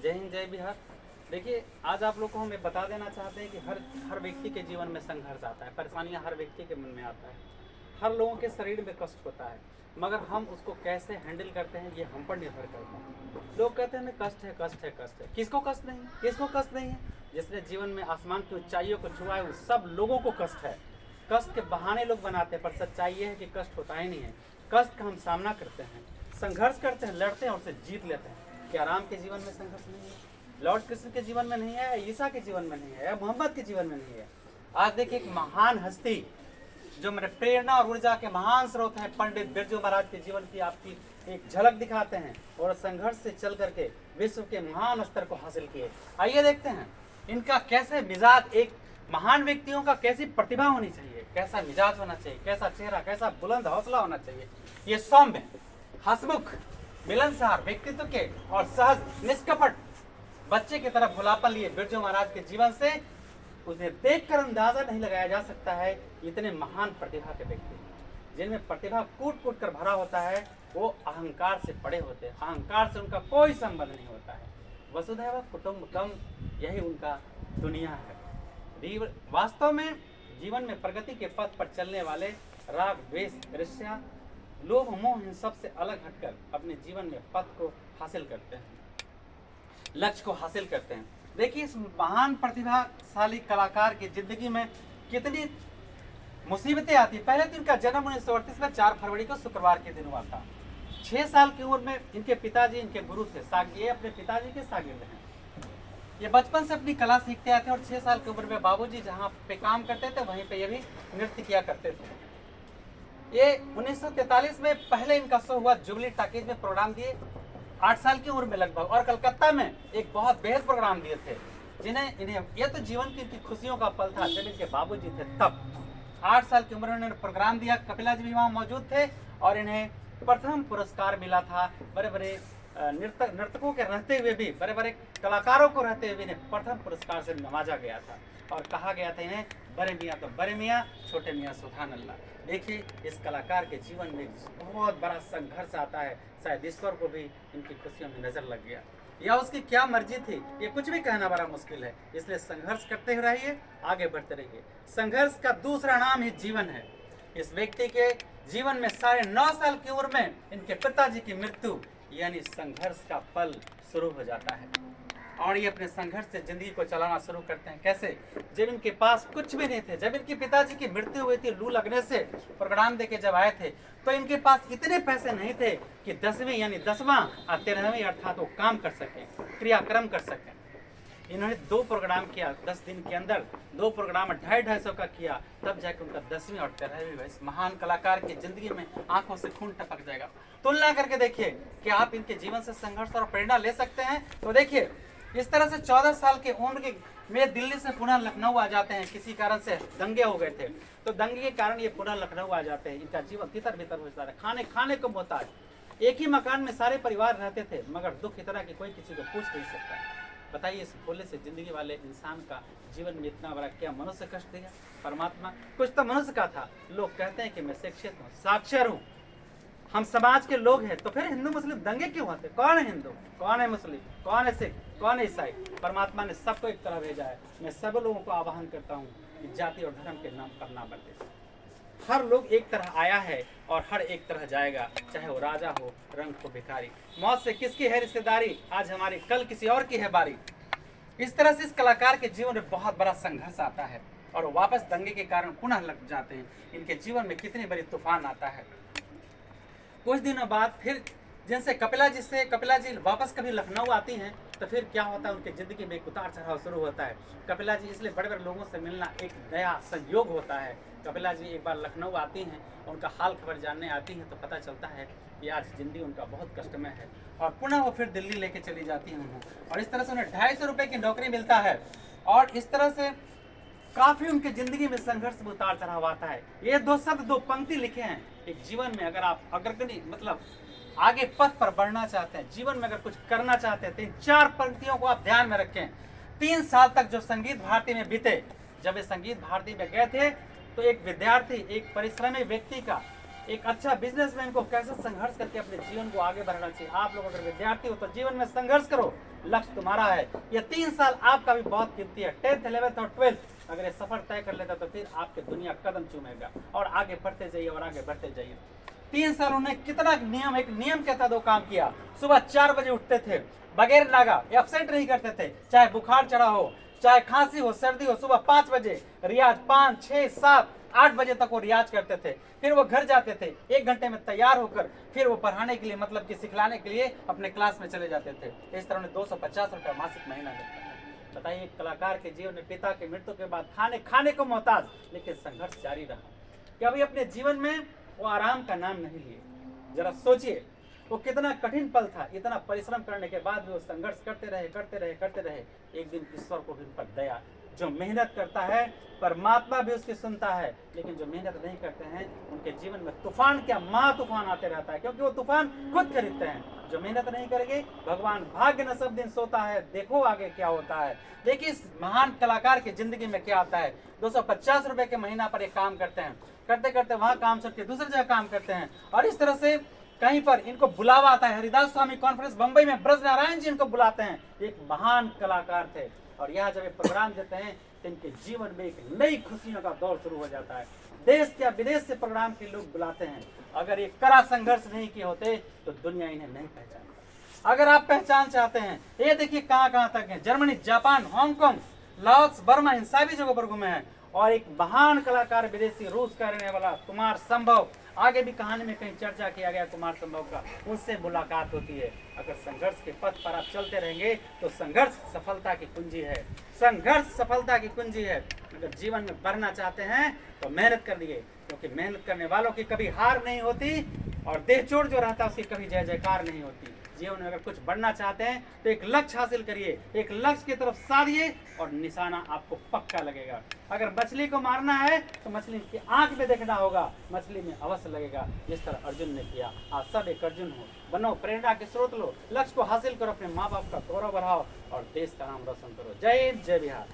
जय हिंद जय बिहार। देखिए, आज आप लोग को हम ये बता देना चाहते हैं कि हर व्यक्ति के जीवन में संघर्ष आता है, परेशानियां हर व्यक्ति के मन में आता है, हर लोगों के शरीर में कष्ट होता है, मगर हम उसको कैसे हैंडल करते हैं ये हम पर निर्भर करता है। लोग कहते हैं हमें कष्ट है, कष्ट है, कष्ट है। किसको कष्ट नहीं है? किसको कष्ट नहीं है? जिसने जीवन में आसमान की ऊंचाइयों को छुआ है वो सब लोगों को कष्ट है। कष्ट के बहाने लोग बनाते हैं, पर सच्चाई ये है कि कष्ट होता ही नहीं है। कष्ट का हम सामना करते हैं, संघर्ष करते हैं, लड़ते हैं और उसे जीत लेते हैं। क्या राम के जीवन में संघर्ष नहीं है? लॉर्ड कृष्ण के जीवन में नहीं है? ईसा के जीवन में नहीं है? या मोहम्मद के जीवन में नहीं है? आज देखिए, एक महान हस्ती जो मेरे प्रेरणा और ऊर्जा के महान स्रोत हैं, पंडित बिरजू महाराज के जीवन की आपकी एक झलक दिखाते हैं और संघर्ष से चल करके विश्व के महान स्तर को हासिल किए। आइए देखते हैं इनका कैसे मिजाज, एक महान व्यक्तियों का कैसी प्रतिभा होनी चाहिए, कैसा मिजाज होना चाहिए, कैसा चेहरा, कैसा बुलंद हौसला होना चाहिए। ये सौम्य, हंसमुख, मिलनसार व्यक्तित्व के और सहज निष्कपट बच्चे की तरफ भुलापन लिए बिरजू महाराज के जीवन से उसे देखकर अंदाजा नहीं लगाया जा सकता है। इतने महान प्रतिभा के व्यक्ति जिनमें प्रतिभा कूट कूट कर भरा होता है, वो अहंकार से पड़े होते हैं। अहंकार से उनका कोई संबंध नहीं होता है। वसुधैव कुटुंबकम, यही उनका दुनिया है। वास्तव में जीवन में प्रगति के पथ पर चलने वाले राग, द्वेष, ईर्ष्या, लोभ, मोह इन सब से अलग हटकर अपने जीवन में पथ को हासिल करते हैं, लक्ष्य को हासिल करते हैं। देखिए, इस महान प्रतिभाशाली कलाकार की जिंदगी में कितनी मुसीबतें आती। पहले तो इनका जन्म 1938 में 4 फरवरी को शुक्रवार के दिन हुआ था। 6 साल की उम्र में इनके पिताजी इनके गुरु थे। ये अपने पिताजी के शागिर्द हैं। ये बचपन से अपनी कला सीखते आए थे और 6 साल की उम्र में बाबूजी जहाँ पे काम करते थे वहीं पे ये भी नृत्य किया करते थे। ये 1943 में पहले इनका शो हुआ जुबली टॉकीज में, प्रोग्राम दिए 8 साल की उम्र में लगभग, और कलकत्ता में एक बहुत बेहद प्रोग्राम दिए थे इन्हें यह तो जीवन की इनकी खुशियों का पल था जब इनके बाबूजी थे तब। 8 साल की उम्र में इन्होंने प्रोग्राम दिया। कपिला जी भी वहाँ मौजूद थे और इन्हें प्रथम पुरस्कार मिला था। बड़े बड़े नर्तकों के रहते हुए भी, बड़े बड़े कलाकारों को रहते हुए भी इन्हें प्रथम पुरस्कार से नवाजा गया था और कहा गया था इन्हें बड़े मियाँ तो बड़े मियाँ, छोटे मियाँ सुभान अल्लाह। देखिए, इस कलाकार के जीवन में बहुत बड़ा संघर्ष आता है। शायद ईश्वर को भी इनकी खुशियों में नजर लग गया या उसकी क्या मर्जी थी, ये कुछ भी कहना बड़ा मुश्किल है। इसलिए संघर्ष करते रहिए, आगे बढ़ते रहिए। संघर्ष का दूसरा नाम ही जीवन है। इस व्यक्ति के जीवन में 9.5 साल की उम्र में इनके पिताजी की मृत्यु यानी संघर्ष का पल शुरू हो जाता है और ये अपने संघर्ष से जिंदगी को चलाना शुरू करते हैं। कैसे? जब इनके पास कुछ भी नहीं थे, जब इनके पिताजी की मृत्यु हुई थी लू लगने से, प्रोग्राम देके जब आए थे तो इनके पास इतने पैसे नहीं थे कि 10वीं यानी 10वां और 13वीं अर्थात वो काम कर सकें, क्रियाक्रम कर सकें। इन्होंने 2 प्रोग्राम किया 10 दिन के अंदर, 2 प्रोग्राम 250-250 का किया, तब जाकर उनका 10वीं और 13वीं इस महान कलाकार की जिंदगी में आंखों से खून टपक जाएगा। तुलना करके देखिए कि आप इनके जीवन से संघर्ष और प्रेरणा ले सकते हैं। तो देखिए, इस तरह से 14 साल की उम्र के में दिल्ली से पुनः लखनऊ आ जाते हैं। किसी कारण से दंगे हो गए थे तो दंगे के कारण ये पुनः लखनऊ आ जाते हैं। इनका जीवन तितर बितर हो जाता है, खाने को मोहताज। एक ही मकान में सारे परिवार रहते थे मगर दुख इतना कि कोई किसी को पूछ नहीं सकता। बताइए, इस भोले से जिंदगी वाले इंसान का जीवन में इतना बड़ा क्या मनुष्य कष्ट दिया परमात्मा? कुछ तो मनुष्य का था। लोग कहते हैं कि मैं शिक्षित हूँ, साक्षर हूँ, हम समाज के लोग हैं, तो फिर हिंदू मुस्लिम दंगे क्यों होते? कौन है हिंदू, कौन है मुस्लिम, कौन है सिख, कौन है ईसाई? परमात्मा ने सबको एक तरह भेजा है। मैं सब लोगों को आह्वान करता हूँ कि जाति और धर्म के नाम पर ना बदले। हर लोग एक तरह आया है और हर एक तरह जाएगा, चाहे वो राजा हो, रंग हो, भिखारी। मौत से किसकी है रिश्तेदारी, आज हमारी कल किसी और की है बारी। इस तरह से इस कलाकार के जीवन में बहुत बड़ा संघर्ष आता है और वापस दंगे के कारण पुनः लग जाते हैं। इनके जीवन में कितनी बड़ी तूफान आता है। कुछ दिनों बाद फिर जिनसे कपिला जी वापस कभी लखनऊ आती हैं तो फिर क्या होता है, उनकी जिंदगी में एक उतार चढ़ाव शुरू होता है। कपिला जी इसलिए बड़े बड़े लोगों से मिलना एक नया संयोग होता है। कपिला जी एक बार लखनऊ आती हैं, उनका हाल खबर जानने आती हैं तो पता चलता है कि आज जिंदगी उनका बहुत कष्टमय है और पुनः वो फिर दिल्ली लेके चली जाती हैं उन्हें, और इस तरह से उन्हें 250 रुपये की नौकरी मिलता है और इस तरह से काफी उनके जिंदगी में संघर्ष में उतार चढ़ाव आता है। ये 2 शब्द 2 पंक्ति लिखे हैं। एक जीवन में अगर आप अग्रगणी मतलब आगे पथ पर बढ़ना चाहते हैं, जीवन में अगर कुछ करना चाहते हैं तो इन 4 पंक्तियों को आप ध्यान में रखें। 3 साल तक जो संगीत भारती में बीते, जब ये संगीत भारती में गए थे तो एक विद्यार्थी, एक परिश्रमी व्यक्ति का एक अच्छा बिजनेसमैन को कैसे संघर्ष करके अपने जीवन को आगे बढ़ाना चाहिए। आप लोग अगर विद्यार्थी हो तो जीवन में संघर्ष करो, लक्ष्य तुम्हारा है। ये 3 साल आपका भी बहुत कीमती है, 10th 11th और 12th। अगर ये सफर तय कर लेता तो फिर आपके दुनिया कदम चूमेगा, और आगे बढ़ते जाइए और आगे बढ़ते जाइए। 3 साल उन्होंने कितना नियम, एक नियम के तहत वो काम किया। सुबह 4 बजे उठते थे, बगैर नागा, एब्सेंट नहीं करते थे, चाहे बुखार चढ़ा हो, चाहे खांसी हो, सर्दी हो। सुबह 5 बजे रियाज, 5, 6, 7, 8 बजे तक वो रियाज करते थे। फिर वो घर जाते थे, 1 घंटे में तैयार होकर फिर वो पढ़ाने के लिए, मतलब कि सिखलाने के लिए अपने क्लास में चले जाते थे। इस तरह उन्हें 250 रुपया मासिक महीना मिलता है। बताइए, एक कलाकार के जीवन में पिता की मृत्यु के बाद खाने को मोहताज, लेकिन संघर्ष जारी रहा कि अभी अपने जीवन में वो आराम का नाम नहीं लिए। जरा सोचिए वो कितना कठिन पल था। इतना परिश्रम करने के बाद भी वो संघर्ष करते रहे। एक दिन ईश्वर को भी उन पर दया, जो मेहनत करता है परमात्मा भी उसकी सुनता है, लेकिन जो मेहनत नहीं करते हैं उनके जीवन में तूफान क्या महातूफान आते रहता है, क्योंकि वो तूफान खुद खरीदते हैं। जो मेहनत नहीं करेंगे, भगवान भाग्य न सब दिन सोता है, देखो आगे क्या होता है। देखिए इस महान कलाकार की जिंदगी में क्या आता है। 250 रुपए के महीना पर एक काम करते हैं, करते करते वहां काम छोड़ के दूसरी जगह काम करते हैं, और इस तरह से कहीं पर इनको बुलावा आता है। हरिदास स्वामी कॉन्फ्रेंस बंबई में ब्रज नारायण जी इनको बुलाते हैं, एक महान कलाकार थे, और यहाँ जब ये प्रोग्राम देते हैं तो इनके जीवन में एक नई खुशियों का दौर शुरू हो जाता है। देश या विदेश से प्रोग्राम के लोग बुलाते हैं। अगर ये कड़ा संघर्ष नहीं किए होते तो दुनिया इन्हें नहीं पहचानती। अगर आप पहचान चाहते हैं, ये देखिए कहाँ कहाँ तक है, Germany, Japan, Hong Kong, Laos, Burma, इन सभी जगहों पर घूमे हैं। और एक महान कलाकार विदेशी रूस का रहने वाला कुमार संभव, आगे भी कहानी में कहीं चर्चा किया गया कुमार संभव का, उससे मुलाकात होती है। अगर संघर्ष के पथ पर आप चलते रहेंगे तो संघर्ष सफलता की कुंजी है। संघर्ष सफलता की कुंजी है। अगर जीवन में बढ़ना चाहते हैं तो मेहनत करिए, क्योंकि मेहनत करने वालों की कभी हार नहीं होती, और देहचोड़ जो रहता है उसकी कभी जय जयकार नहीं होती। जीवन में अगर कुछ बढ़ना चाहते हैं तो एक लक्ष्य हासिल करिए, एक लक्ष्य की तरफ साधिए, और निशाना आपको पक्का लगेगा। अगर मछली को मारना है तो मछली की आंख में देखना होगा, मछली में अवश्य लगेगा, जिस तरह अर्जुन ने किया। आप सब एक अर्जुन हो, बनो, प्रेरणा के स्रोत लो, लक्ष्य को हासिल करो, अपने माँ बाप का गौरव बढ़ाओ और देश का नाम रोशन करो। जय हिंद, जय बिहार।